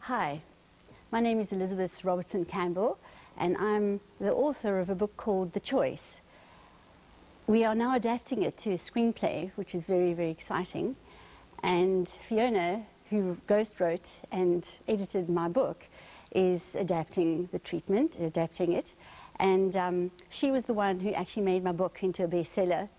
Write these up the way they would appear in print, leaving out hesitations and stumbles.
Hi, my name is Elizabeth Robertson Campbell, and I'm the author of a book called The Choice. We are now adapting it to a screenplay, which is very, very exciting. And Fiona, who ghost wrote and edited my book, is adapting it. And she was the one who actually made my book into a bestseller,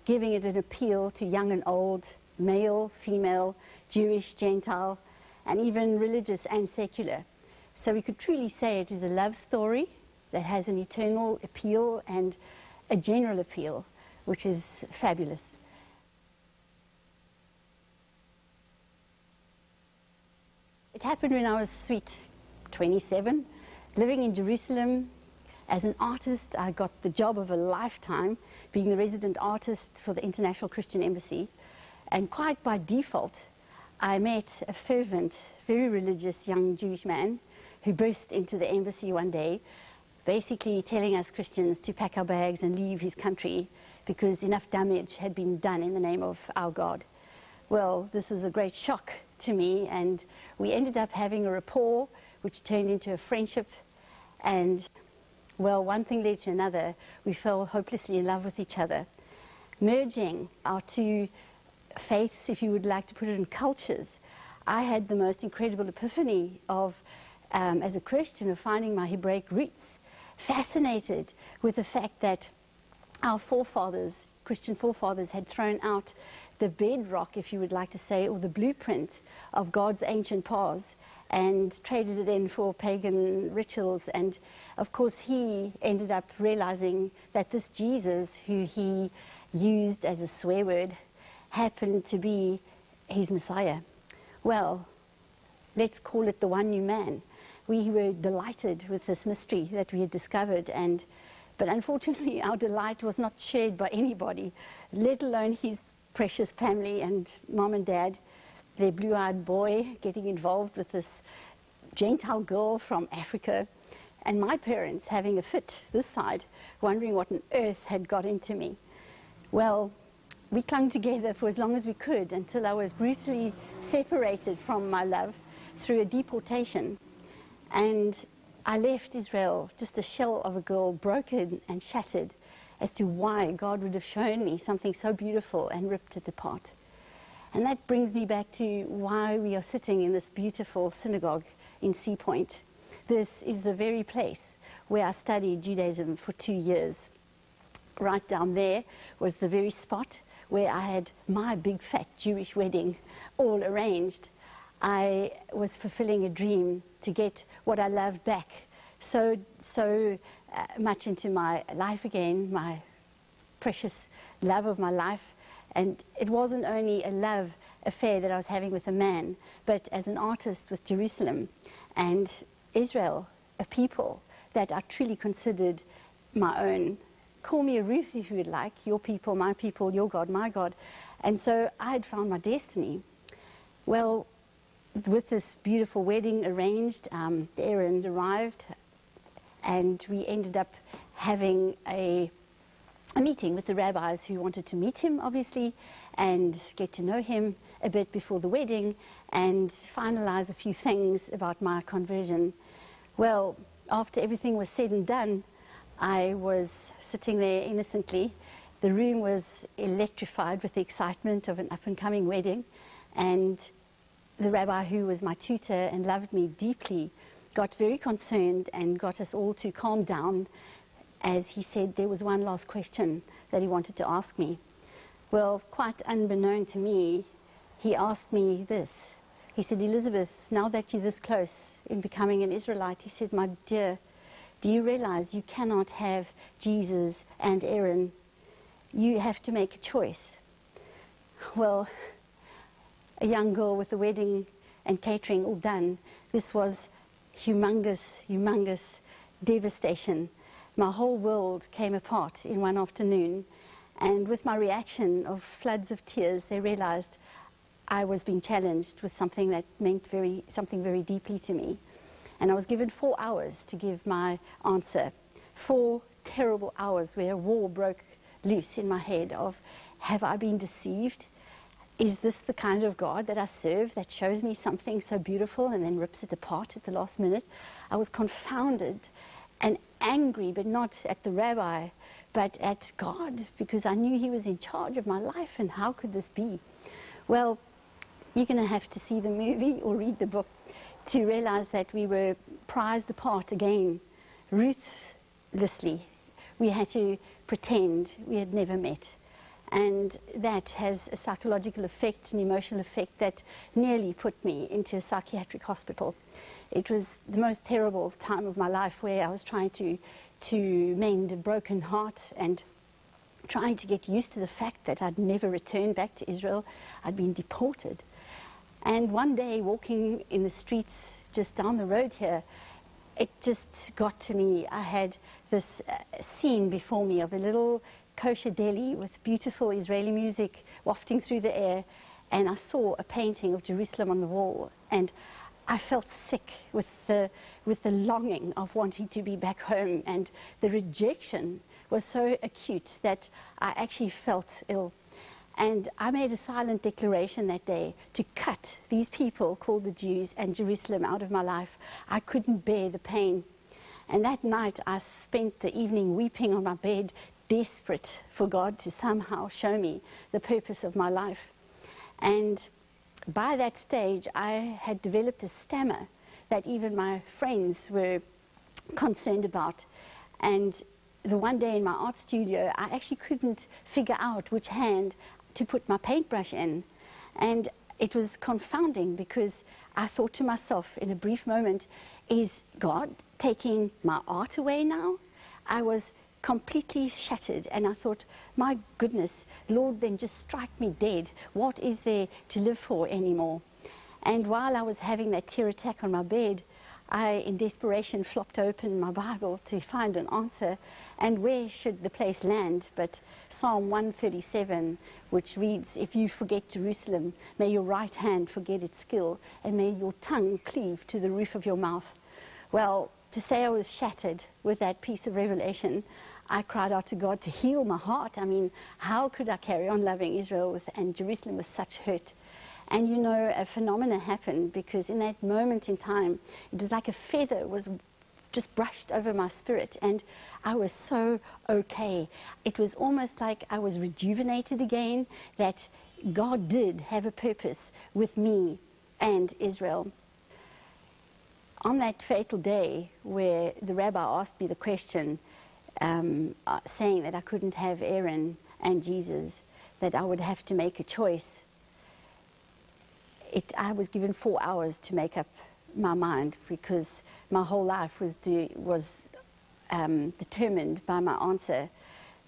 giving it an appeal to young and old, male, female, Jewish, Gentile, and even religious and secular. So we could truly say it is a love story that has an eternal appeal and a general appeal, which is fabulous. It happened when I was sweet 27, living in Jerusalem. As an artist, I got the job of a lifetime, being the resident artist for the International Christian Embassy. And quite by default, I met a fervent, very religious young Jewish man who burst into the embassy one day, basically telling us Christians to pack our bags and leave his country because enough damage had been done in the name of our God. Well, this was a great shock to me, and we ended up having a rapport which turned into a friendship. And, well, one thing led to another. We fell hopelessly in love with each other. Merging our two faiths, if you would like to put it in cultures, I had the most incredible epiphany of, as a Christian, of finding my Hebraic roots, fascinated with the fact that our forefathers, Christian forefathers, had thrown out the bedrock, if you would like to say, or the blueprint of God's ancient paths and traded it in for pagan rituals. And of course he ended up realizing that this Jesus, who he used as a swear word, happened to be his Messiah. Well, let's call it the one new man. We were delighted with this mystery that we had discovered, but unfortunately our delight was not shared by anybody, let alone his precious family and mom and dad, their blue-eyed boy getting involved with this Gentile girl from Africa, and my parents having a fit this side, wondering what on earth had got into me. Well, we clung together for as long as we could until I was brutally separated from my love through a deportation. And I left Israel just a shell of a girl, broken and shattered as to why God would have shown me something so beautiful and ripped it apart. And that brings me back to why we are sitting in this beautiful synagogue in Sea Point. This is the very place where I studied Judaism for 2 years. Right down there was the very spot where I had my big fat Jewish wedding all arranged. I was fulfilling a dream to get what I loved back so much into my life again, my precious love of my life. And it wasn't only a love affair that I was having with a man, but as an artist with Jerusalem and Israel, a people that I truly considered my own. Call me a Ruth if you would like, your people, your God, my God. And so I had found my destiny. Well, with this beautiful wedding arranged, Aaron arrived, and we ended up having a meeting with the rabbis who wanted to meet him, obviously, and get to know him a bit before the wedding and finalize a few things about my conversion. Well, after everything was said and done, I was sitting there innocently. The room was electrified with the excitement of an up-and-coming wedding, and the rabbi, who was my tutor and loved me deeply, got very concerned and got us all to calm down as he said there was one last question that he wanted to ask me. Well, quite unbeknown to me, he asked me this. He said, Elizabeth, now that you're this close in becoming an Israelite, he said, my dear, do you realize you cannot have Jesus and Aaron? You have to make a choice. Well, a young girl with the wedding and catering all done, this was humongous devastation. My whole world came apart in one afternoon, and with my reaction of floods of tears, they realized I was being challenged with something that meant something very deeply to me. And I was given 4 hours to give my answer. 4 terrible hours where a war broke loose in my head of, have I been deceived? is this the kind of God that I serve, that shows me something so beautiful and then rips it apart at the last minute? I was confounded and angry, but not at the rabbi, but at God, because I knew he was in charge of my life, and how could this be? Well, you're going to have to see the movie or read the book to realize that we were prized apart again, ruthlessly. We had to pretend we had never met. And that has a psychological effect, an emotional effect that nearly put me into a psychiatric hospital. It was the most terrible time of my life, where I was trying to mend a broken heart and trying to get used to the fact that I'd never returned back to Israel. I'd been deported. And one day, walking in the streets just down the road here, it just got to me. I had this scene before me of a little kosher deli with beautiful Israeli music wafting through the air, and I saw a painting of Jerusalem on the wall, and I felt sick with the longing of wanting to be back home, and the rejection was so acute that I actually felt ill. And I made a silent declaration that day to cut these people called the Jews and Jerusalem out of my life. I couldn't bear the pain. And that night I spent the evening weeping on my bed, desperate for God to somehow show me the purpose of my life. And by that stage, I had developed a stammer that even my friends were concerned about. And the one day in my art studio, I actually couldn't figure out which hand to put my paintbrush in. And it was confounding, because I thought to myself in a brief moment, is God taking my art away now? I was completely shattered, and I thought, my goodness, Lord, then just strike me dead. What is there to live for anymore? And while I was having that tear attack on my bed, I, in desperation, flopped open my Bible to find an answer. And where should the place land but Psalm 137, which reads, "If you forget Jerusalem, may your right hand forget its skill, and may your tongue cleave to the roof of your mouth." Well, to say I was shattered with that piece of revelation, I cried out to God to heal my heart. I mean, how could I carry on loving Israel and Jerusalem with such hurt? And you know, a phenomena happened, because in that moment in time, it was like a feather was just brushed over my spirit, and I was so okay. It was almost like I was rejuvenated again, that God did have a purpose with me and Israel. On that fatal day where the rabbi asked me the question, saying that I couldn't have Aaron and Jesus, that I would have to make a choice, I was given 4 hours to make up my mind, because my whole life was determined by my answer.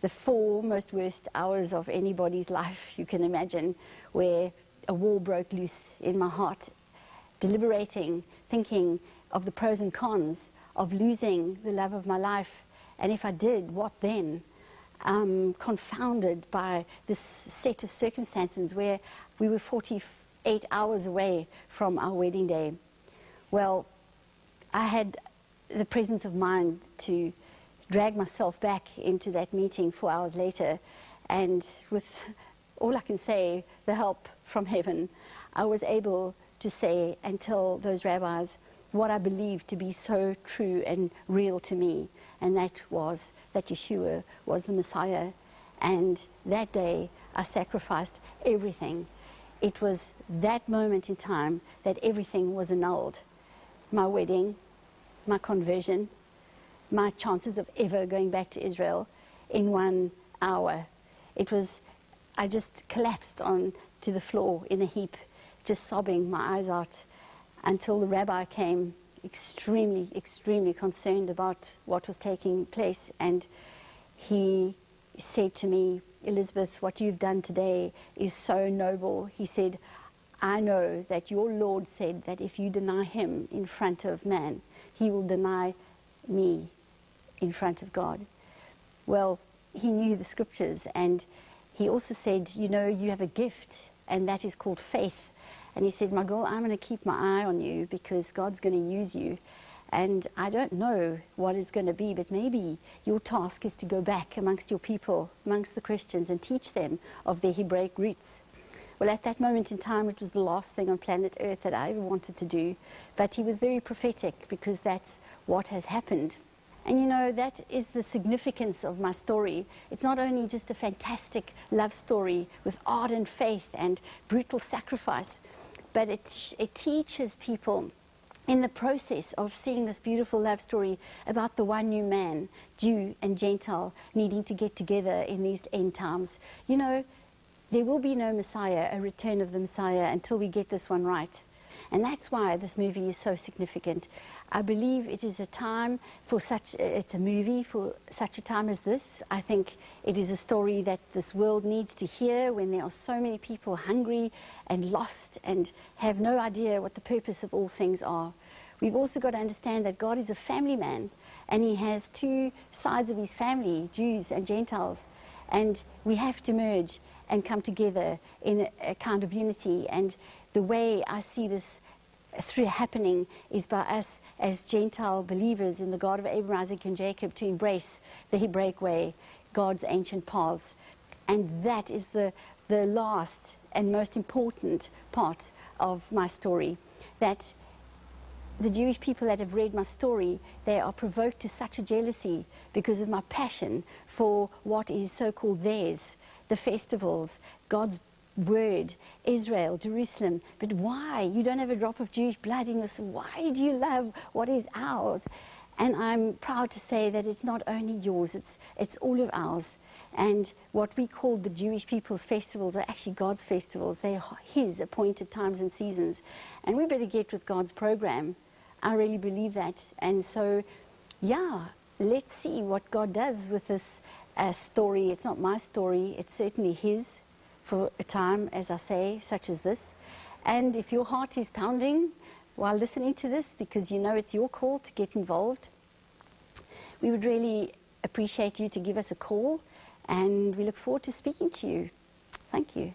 The 4 most worst hours of anybody's life you can imagine, where a war broke loose in my heart, deliberating, thinking of the pros and cons of losing the love of my life, and if I did, what then? Confounded by this set of circumstances where we were 48 hours away from our wedding day. Well, I had the presence of mind to drag myself back into that meeting 4 hours later, and with all I can say, the help from heaven, I was able to say and tell those rabbis what I believed to be so true and real to me, and that was that Yeshua was the Messiah. And that day I sacrificed everything. It was that moment in time that everything was annulled. My wedding, my conversion, my chances of ever going back to Israel in 1 hour. It was, I just collapsed on to the floor in a heap, just sobbing my eyes out, until the rabbi came, extremely, extremely concerned about what was taking place. And he said to me, "Elizabeth, what you've done today is so noble." He said, "I know that your Lord said that if you deny him in front of man, he will deny me in front of God." Well, he knew the scriptures, and he also said, "You know, you have a gift, and that is called faith." And he said, "My girl, I'm going to keep my eye on you, because God's going to use you. And I don't know what it's going to be, but maybe your task is to go back amongst your people, amongst the Christians, and teach them of their Hebraic roots." Well, at that moment in time, it was the last thing on planet Earth that I ever wanted to do. But he was very prophetic, because that's what has happened. And you know, that is the significance of my story. It's not only just a fantastic love story with ardent faith and brutal sacrifice, but it teaches people in the process of seeing this beautiful love story about the one new man, Jew and Gentile, needing to get together in these end times. You know, there will be no Messiah, a return of the Messiah, until we get this one right. And that's why this movie is so significant. I believe it is a time for it's a movie for such a time as this. I think it is a story that this world needs to hear when there are so many people hungry and lost and have no idea what the purpose of all things are. We've also got to understand that God is a family man, and he has two sides of his family, Jews and Gentiles. And we have to merge and come together in a kind of unity. And the way I see this happening is by us as Gentile believers in the God of Abraham, Isaac, and Jacob to embrace the Hebraic way, God's ancient paths. And that is the last and most important part of my story. That the Jewish people that have read my story, they are provoked to such a jealousy because of my passion for what is so-called theirs, the festivals, God's word, Israel, Jerusalem. But why? You don't have a drop of Jewish blood in us. Why do you love what is ours? And I'm proud to say that it's not only yours, it's all of ours. And what we call the Jewish people's festivals are actually God's festivals. They are his appointed times and seasons. And we better get with God's program. I really believe that. And so, yeah, let's see what God does with this story. It's not my story. It's certainly his for a time, as I say, such as this. And if your heart is pounding while listening to this, because you know it's your call to get involved, we would really appreciate you to give us a call, and we look forward to speaking to you. Thank you.